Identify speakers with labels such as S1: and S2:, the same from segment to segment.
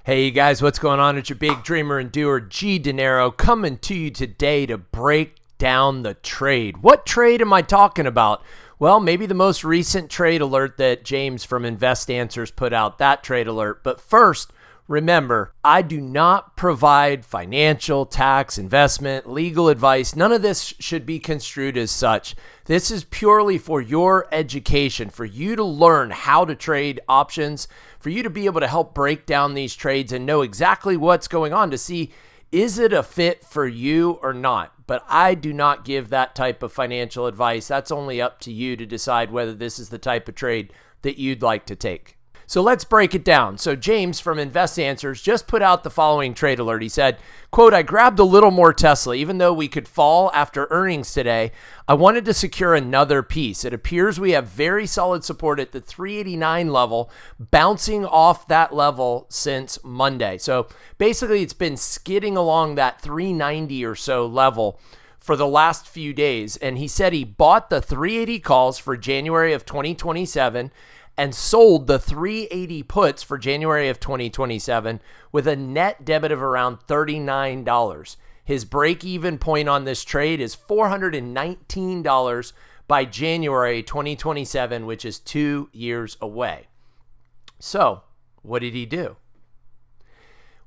S1: Hey you guys, what's going on? It's your big dreamer and doer, G Dinero, coming to you today to break down the trade. What trade am I talking about? Well, maybe the most recent trade alert that James from InvestAnswers put out, that trade alert. But first, remember, I do not provide financial, tax, investment, legal advice. None of this should be construed as such. This is purely for your education, for you to learn how to trade options, for you to be able to help break down these trades and know exactly what's going on to see, is it a fit for you or not? But I do not give that type of financial advice. That's only up to you to decide whether this is the type of trade that you'd like to take. So let's break it down. So James from InvestAnswers just put out the following trade alert. He said, quote, I grabbed a little more Tesla. Even though we could fall after earnings today, I wanted to secure another piece. It appears we have very solid support at the 389 level, bouncing off that level since Monday. So basically it's been skidding along that 390 or so level for the last few days. And he said he bought the 380 calls for January of 2027 and sold the 380 puts for January of 2027 with a net debit of around $39. His break-even point on this trade is $419 by January 2027, which is 2 years away. So, what did he do?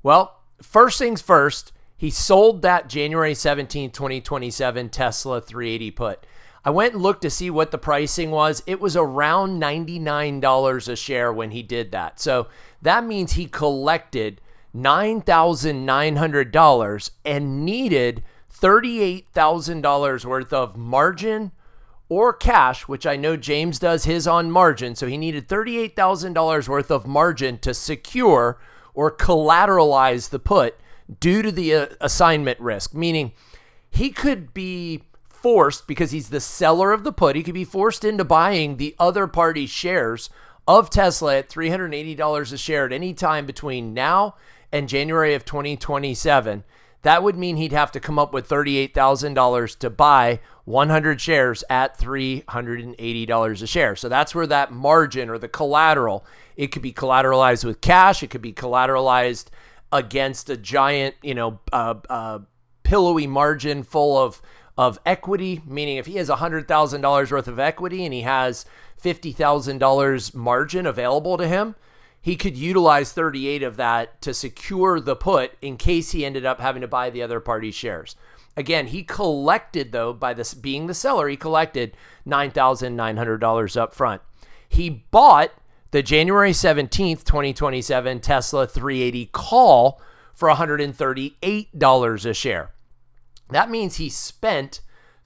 S1: Well, first things first, he sold that January 17, 2027 Tesla 380 put. I went and looked to see what the pricing was. It was around $99 a share when he did that. So that means he collected $9,900 and needed $38,000 worth of margin or cash, which I know James does his on margin. So he needed $38,000 worth of margin to secure or collateralize the put due to the assignment risk, meaning he could be forced, because he's the seller of the put, he could be forced into buying the other party's shares of Tesla at $380 a share at any time between now and January of 2027. That would mean he'd have to come up with $38,000 to buy 100 shares at $380 a share. So that's where that margin or the collateral, it could be collateralized with cash, it could be collateralized against a giant, pillowy margin full of equity, meaning if he has $100,000 worth of equity and he has $50,000 margin available to him, he could utilize 38 of that to secure the put in case he ended up having to buy the other party's shares. Again, he collected, though, by this being the seller, he collected $9,900 up front. He bought the January 17th, 2027 Tesla 380 call for $138 a share. That means he spent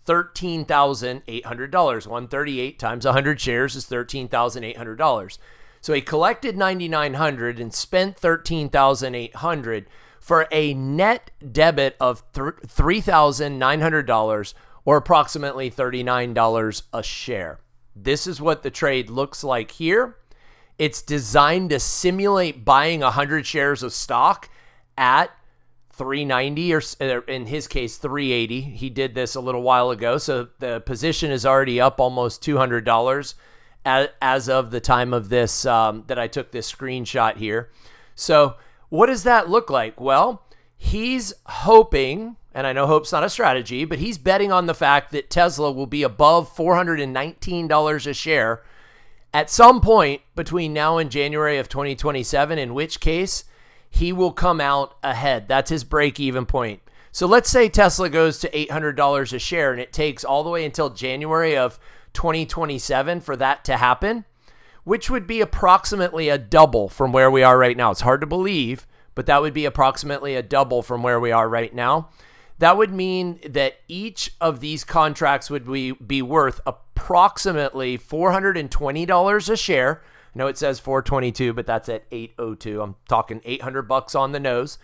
S1: $13,800. 138 times 100 shares is $13,800. So he collected $9,900 and spent $13,800 for a net debit of $3,900 or approximately $39 a share. This is what the trade looks like here. It's designed to simulate buying 100 shares of stock at 390 or in his case 380. He did this a little while ago, so the position is already up almost $200 as of the time of this that I took this screenshot here. So what does that look like? Well, he's hoping, and I know hope's not a strategy, but he's betting on the fact that Tesla will be above $419 a share at some point between now and January of 2027, in which case he will come out ahead. That's his break-even point. So let's say Tesla goes to $800 a share and it takes all the way until January of 2027 for that to happen, which would be approximately a double from where we are right now. It's hard to believe, but that would be approximately a double from where we are right now. That would mean that each of these contracts would be worth approximately $420 a share. I know it says 422, but that's at 802. I'm talking $800 on the nose.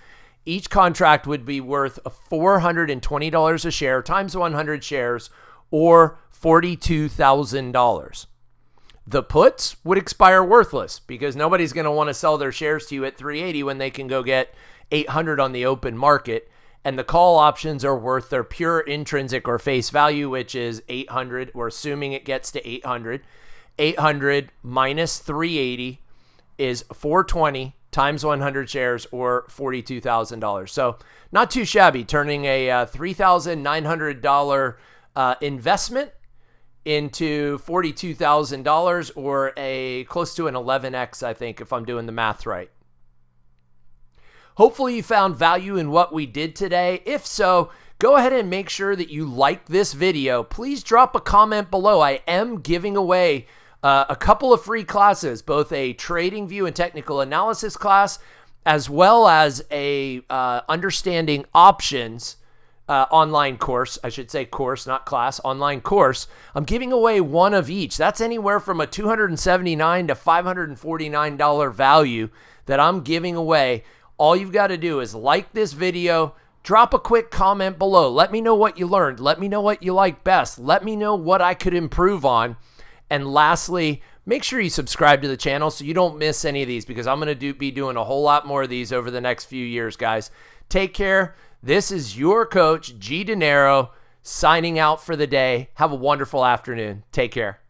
S1: Each contract would be worth $420 a share times 100 shares, or $42,000. The puts would expire worthless because nobody's going to want to sell their shares to you at 380 when they can go get 800 on the open market. And the call options are worth their pure intrinsic or face value, which is 800. We're assuming it gets to 800. 800 minus 380 is 420 times 100 shares, or $42,000. So not too shabby, turning a $3,900 investment into $42,000, or a close to an 11x, I think, if I'm doing the math right. Hopefully you found value in what we did today. If so, go ahead and make sure that you like this video. Please drop a comment below. I am giving away a couple of free classes, both a TradingView and technical analysis class, as well as a understanding options online course. I should say course, not class, online course. I'm giving away one of each. That's anywhere from a $279 to $549 value that I'm giving away. All you've got to do is like this video, drop a quick comment below. Let me know what you learned. Let me know what you like best. Let me know what I could improve on. And lastly, make sure you subscribe to the channel so you don't miss any of these, because I'm going to be doing a whole lot more of these over the next few years, guys. Take care. This is your coach, G. Dinero, signing out for the day. Have a wonderful afternoon. Take care.